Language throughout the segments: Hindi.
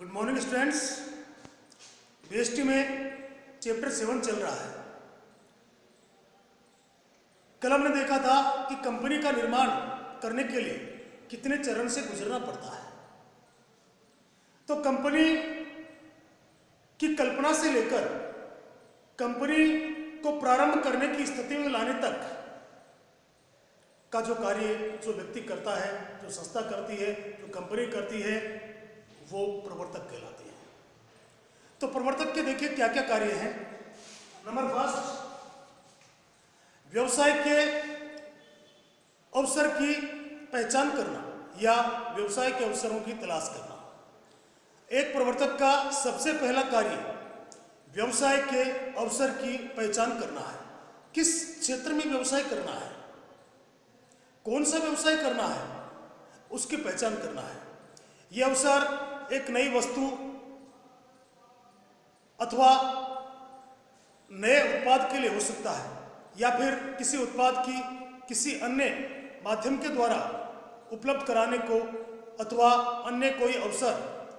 Good morning students. बीएसटी में चैप्टर 7 चल रहा है। कल हमने देखा था कि कंपनी का निर्माण करने के लिए कितने चरण से गुजरना पड़ता है। तो कंपनी की कल्पना से लेकर कंपनी को प्रारंभ करने की स्थिति में लाने तक का जो कार्य जो व्यक्ति करता है, जो संस्था करती है, जो कंपनी करती है, वो प्रवर्तक कहलाते हैं। तो प्रवर्तक के देखिए क्या क्या कार्य हैं। नंबर फर्स्ट, व्यवसाय के अवसर की पहचान करना या व्यवसाय के अवसरों की तलाश करना। एक प्रवर्तक का सबसे पहला कार्य व्यवसाय के अवसर की पहचान करना है। किस क्षेत्र में व्यवसाय करना है, कौन सा व्यवसाय करना है, उसकी पहचान करना है। यह अवसर एक नई वस्तु अथवा नए उत्पाद के लिए हो सकता है, या फिर किसी उत्पाद की किसी अन्य माध्यम के द्वारा उपलब्ध कराने को, अथवा अन्य कोई अवसर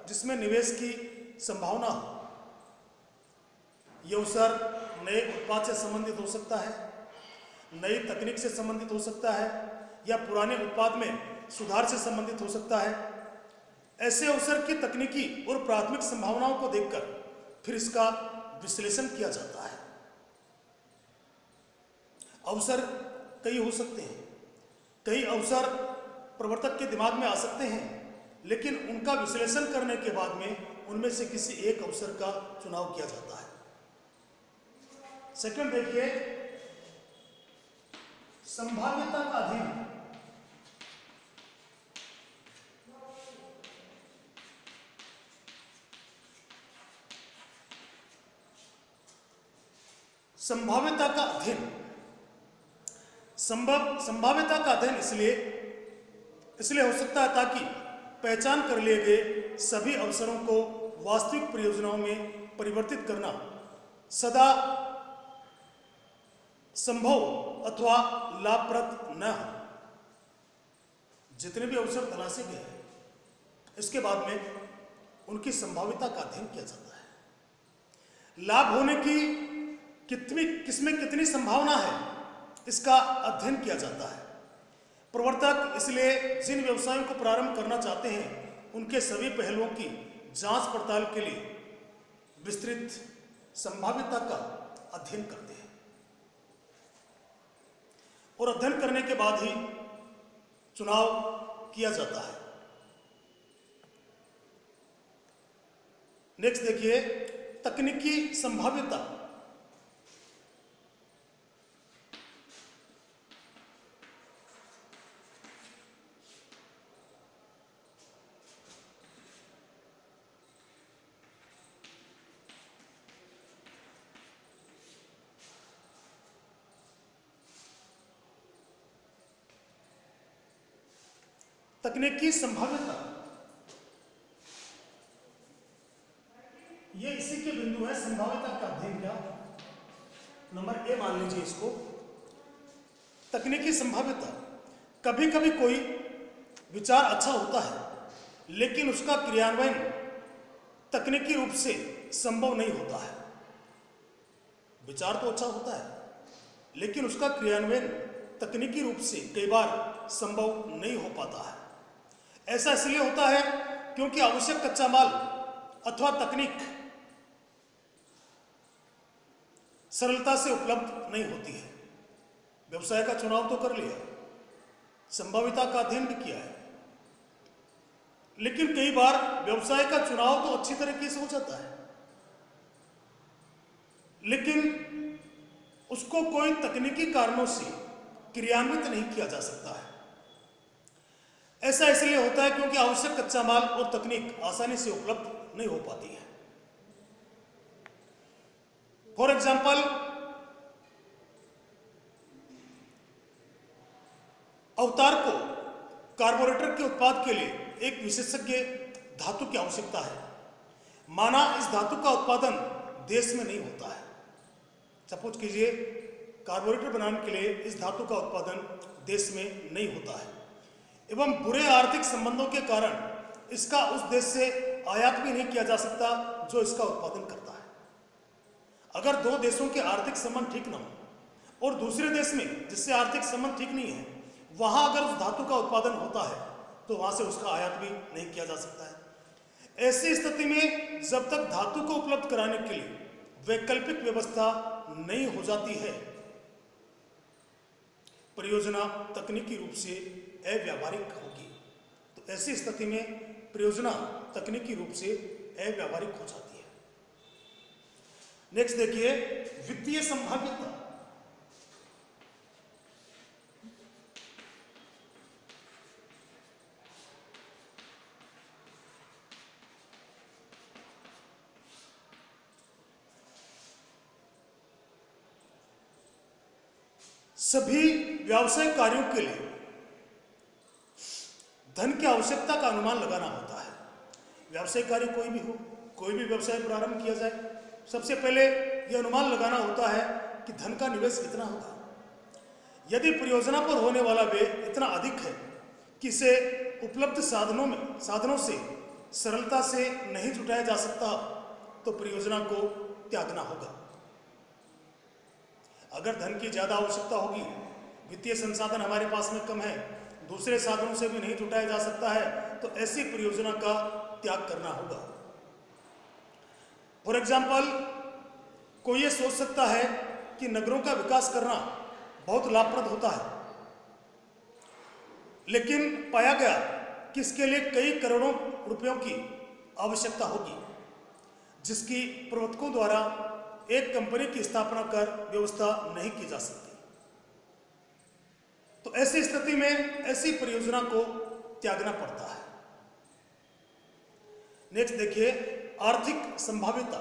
जिसमें निवेश की संभावना हो। यह अवसर नए उत्पाद से संबंधित हो सकता है, नई तकनीक से संबंधित हो सकता है, या पुराने उत्पाद में सुधार से संबंधित हो सकता है। ऐसे अवसर की तकनीकी और प्राथमिक संभावनाओं को देखकर फिर इसका विश्लेषण किया जाता है। अवसर कई हो सकते हैं, कई अवसर प्रवर्तक के दिमाग में आ सकते हैं, लेकिन उनका विश्लेषण करने के बाद में उनमें से किसी एक अवसर का चुनाव किया जाता है। सेकंड देखिए, संभाव्यता का अध्ययन। संभाव्यता का अध्ययन, संभाव्यता का अध्ययन इसलिए हो सकता है ताकि पहचान कर लिए गए सभी अवसरों को वास्तविक परियोजनाओं में परिवर्तित करना सदा संभव अथवा लाभप्रद न हो। जितने भी अवसर तलाशे गए हैं, इसके बाद में उनकी संभाव्यता का अध्ययन किया जाता है। लाभ होने की किसमें कितनी संभावना है, इसका अध्ययन किया जाता है। प्रवर्तक इसलिए जिन व्यवसायों को प्रारंभ करना चाहते हैं, उनके सभी पहलुओं की जांच पड़ताल के लिए विस्तृत संभाव्यता का अध्ययन करते हैं, और अध्ययन करने के बाद ही चुनाव किया जाता है। नेक्स्ट देखिए, तकनीकी संभाव्यता। तकनीकी संभाव्यता ये इसी के बिंदु है। संभाव्यता का अध्ययन क्या, नंबर ए मान लीजिए इसको। तकनीकी संभाव्यता, कभी कभी कोई विचार अच्छा होता है, लेकिन उसका क्रियान्वयन तकनीकी रूप से संभव नहीं होता है। विचार तो अच्छा होता है, लेकिन उसका क्रियान्वयन तकनीकी रूप से कई बार संभव नहीं हो पाता है। ऐसा इसलिए होता है क्योंकि आवश्यक कच्चा माल अथवा तकनीक सरलता से उपलब्ध नहीं होती है। व्यवसाय का चुनाव तो कर लिया, संभाव्यता का अध्ययन भी किया है, लेकिन कई बार व्यवसाय का चुनाव तो अच्छी तरीके से हो जाता है, लेकिन उसको कोई तकनीकी कारणों से क्रियान्वित नहीं किया जा सकता है। ऐसा इसलिए होता है क्योंकि आवश्यक कच्चा माल और तकनीक आसानी से उपलब्ध नहीं हो पाती है। फॉर एग्जाम्पल, अवतार को कार्बोरेटर के उत्पाद के लिए एक विशेषज्ञ धातु की आवश्यकता है। माना इस धातु का उत्पादन देश में नहीं होता है। सपोज कीजिए कार्बोरेटर बनाने के लिए इस धातु का उत्पादन देश में नहीं होता है, एवं बुरे आर्थिक संबंधों के कारण इसका उस देश से आयात भी नहीं किया जा सकता जो इसका उत्पादन करता है। अगर दो देशों के आर्थिक संबंध ठीक ना हो और दूसरे देश में जिससे आर्थिक संबंध ठीक नहीं है वहां अगर उस धातु का उत्पादन होता है तो वहां से उसका आयात भी नहीं किया जा सकता है। ऐसी स्थिति में जब तक धातु को उपलब्ध कराने के लिए वैकल्पिक व्यवस्था नहीं हो जाती है, परियोजना तकनीकी रूप से अव्यावहारिक होगी। तो ऐसी स्थिति में परियोजना तकनीकी रूप से अव्यावहारिक हो जाती है। नेक्स्ट देखिए, वित्तीय संभाव्यता। सभी व्यावसायिक कार्यों के लिए धन की आवश्यकता का अनुमान लगाना होता है। व्यावसायिक कार्य कोई भी हो, कोई भी व्यवसाय प्रारंभ किया जाए, सबसे पहले यह अनुमान लगाना होता है कि धन का निवेश कितना होगा। यदि परियोजना पर होने वाला व्यय इतना अधिक है कि इसे उपलब्ध साधनों से सरलता से नहीं जुटाया जा सकता तो परियोजना को त्यागना होगा। अगर धन की ज़्यादा आवश्यकता होगी, वित्तीय संसाधन हमारे पास में कम है, दूसरे साधनों से भी नहीं जुटाया जा सकता है, तो ऐसी परियोजना का त्याग करना होगा। फॉर एग्जाम्पल, कोई ये सोच सकता है कि नगरों का विकास करना बहुत लाभप्रद होता है, लेकिन पाया गया कि इसके लिए कई करोड़ों रुपयों की आवश्यकता होगी, जिसकी प्रवर्तकों द्वारा एक कंपनी की स्थापना कर व्यवस्था नहीं की जा सकती। तो ऐसी स्थिति में ऐसी परियोजना को त्यागना पड़ता है। नेक्स्ट देखिए, आर्थिक संभाव्यता।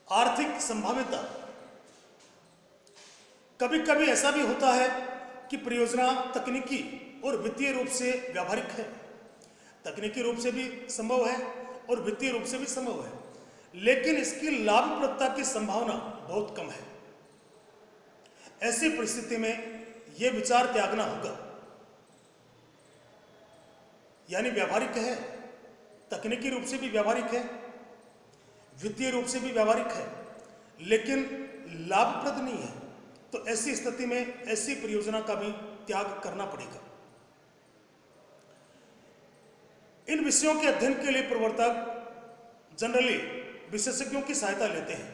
आर्थिक संभाव्यता कभी कभी ऐसा भी होता है कि परियोजना तकनीकी और वित्तीय रूप से व्यावहारिक है। तकनीकी रूप से भी संभव है और वित्तीय रूप से भी संभव है, लेकिन इसकी लाभप्रदता की संभावना बहुत कम है। ऐसी परिस्थिति में यह विचार त्यागना होगा। यानी व्यावहारिक है, तकनीकी रूप से भी व्यावहारिक है, वित्तीय रूप से भी व्यावहारिक है, लेकिन लाभप्रद नहीं है। तो ऐसी स्थिति में ऐसी परियोजना का भी त्याग करना पड़ेगा। इन विषयों के अध्ययन के लिए प्रवर्तक जनरली विशेषज्ञों की सहायता लेते हैं।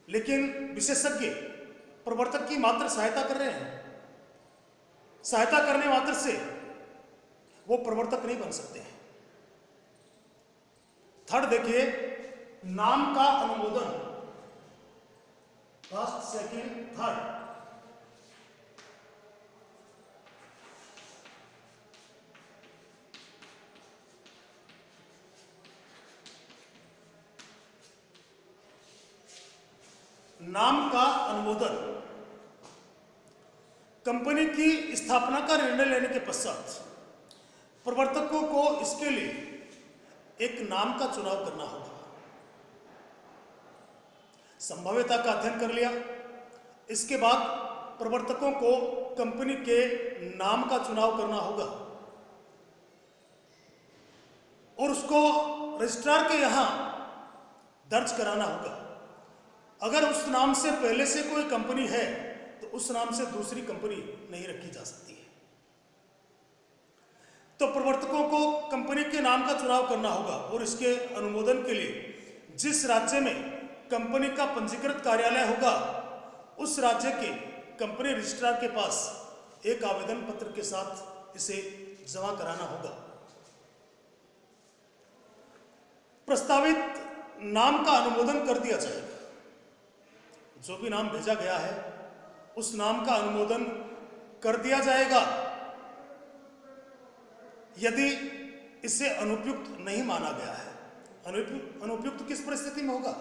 लेकिन विशेषज्ञ प्रवर्तक की मात्र सहायता कर रहे हैं। सहायता करने मात्र से वो प्रवर्तक नहीं बन सकते हैं। थर्ड देखिए, नाम का अनुमोदन। First, second, third. नाम का अनुमोदन। कंपनी की स्थापना का निर्णय लेने के पश्चात प्रवर्तकों को इसके लिए एक नाम का चुनाव करना होगा। संभाव्यता का अध्ययन कर लिया, इसके बाद प्रवर्तकों को कंपनी के नाम का चुनाव करना होगा और उसको रजिस्ट्रार के यहां दर्ज कराना होगा। अगर उस नाम से पहले से कोई कंपनी है तो उस नाम से दूसरी कंपनी नहीं रखी जा सकती है। तो प्रवर्तकों को कंपनी के नाम का चुनाव करना होगा और इसके अनुमोदन के लिए जिस राज्य में कंपनी का पंजीकृत कार्यालय होगा उस राज्य के कंपनी रजिस्ट्रार के पास एक आवेदन पत्र के साथ इसे जमा कराना होगा। प्रस्तावित नाम का अनुमोदन कर दिया जाएगा। जो भी नाम भेजा गया है उस नाम का अनुमोदन कर दिया जाएगा। यदि इसे अनुपयुक्त नहीं माना गया है, अनुपयुक्त किस परिस्थिति में होगा?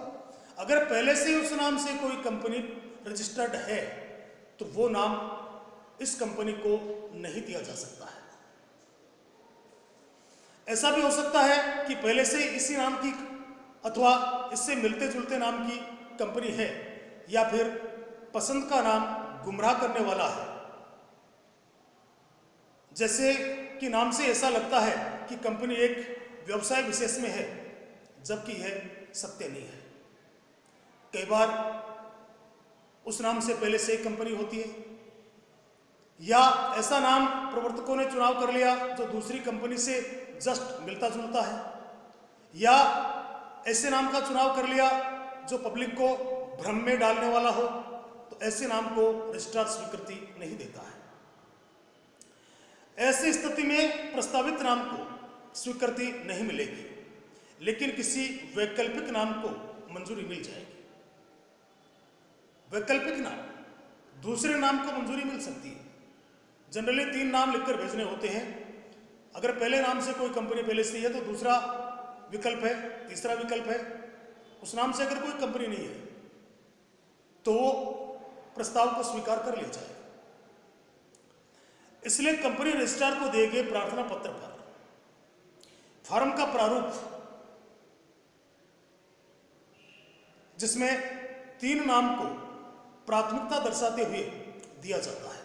अगर पहले से उस नाम से कोई कंपनी रजिस्टर्ड है तो वो नाम इस कंपनी को नहीं दिया जा सकता है। ऐसा भी हो सकता है कि पहले से इसी नाम की अथवा इससे मिलते जुलते नाम की कंपनी है, या फिर पसंद का नाम गुमराह करने वाला है। जैसे कि नाम से ऐसा लगता है कि कंपनी एक व्यवसाय विशेष में है, जबकि यह सत्य नहीं है। कई बार उस नाम से पहले से एक कंपनी होती है, या ऐसा नाम प्रवर्तकों ने चुनाव कर लिया जो दूसरी कंपनी से जस्ट मिलता जुलता है, या ऐसे नाम का चुनाव कर लिया जो पब्लिक को भ्रम में डालने वाला हो, तो ऐसे नाम को रजिस्ट्रार स्वीकृति नहीं देता है। ऐसी स्थिति में प्रस्तावित नाम को स्वीकृति नहीं मिलेगी, लेकिन किसी वैकल्पिक नाम को मंजूरी मिल जाएगी। वैकल्पिक नाम, दूसरे नाम को मंजूरी मिल सकती है। जनरली 3 नाम लिखकर भेजने होते हैं। अगर पहले नाम से कोई कंपनी पहले से है तो दूसरा विकल्प है, तीसरा विकल्प है। उस नाम से अगर कोई कंपनी नहीं है तो वो प्रस्ताव को स्वीकार कर लिया जाएगा। इसलिए कंपनी रजिस्ट्रार को दिए गए प्रार्थना पत्र पर फॉर्म का प्रारूप, जिसमें 3 नाम को प्राथमिकता दर्शाते हुए दिया जाता है।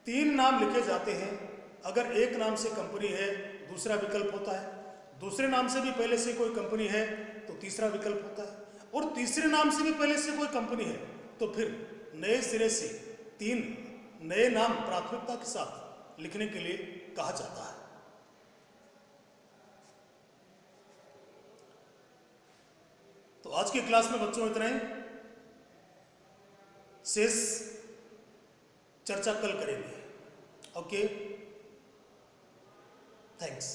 3 नाम लिखे जाते हैं। अगर एक नाम से कंपनी है दूसरा विकल्प होता है, दूसरे नाम से भी पहले से कोई कंपनी है तो तीसरा विकल्प होता है, और तीसरे नाम से भी पहले से कोई कंपनी है तो फिर नए सिरे से 3 नए नाम प्राथमिकता के साथ लिखने के लिए कहा जाता है। तो आज की क्लास में बच्चों इतना ही। शेष चर्चा कल करेंगे। Okay, thanks.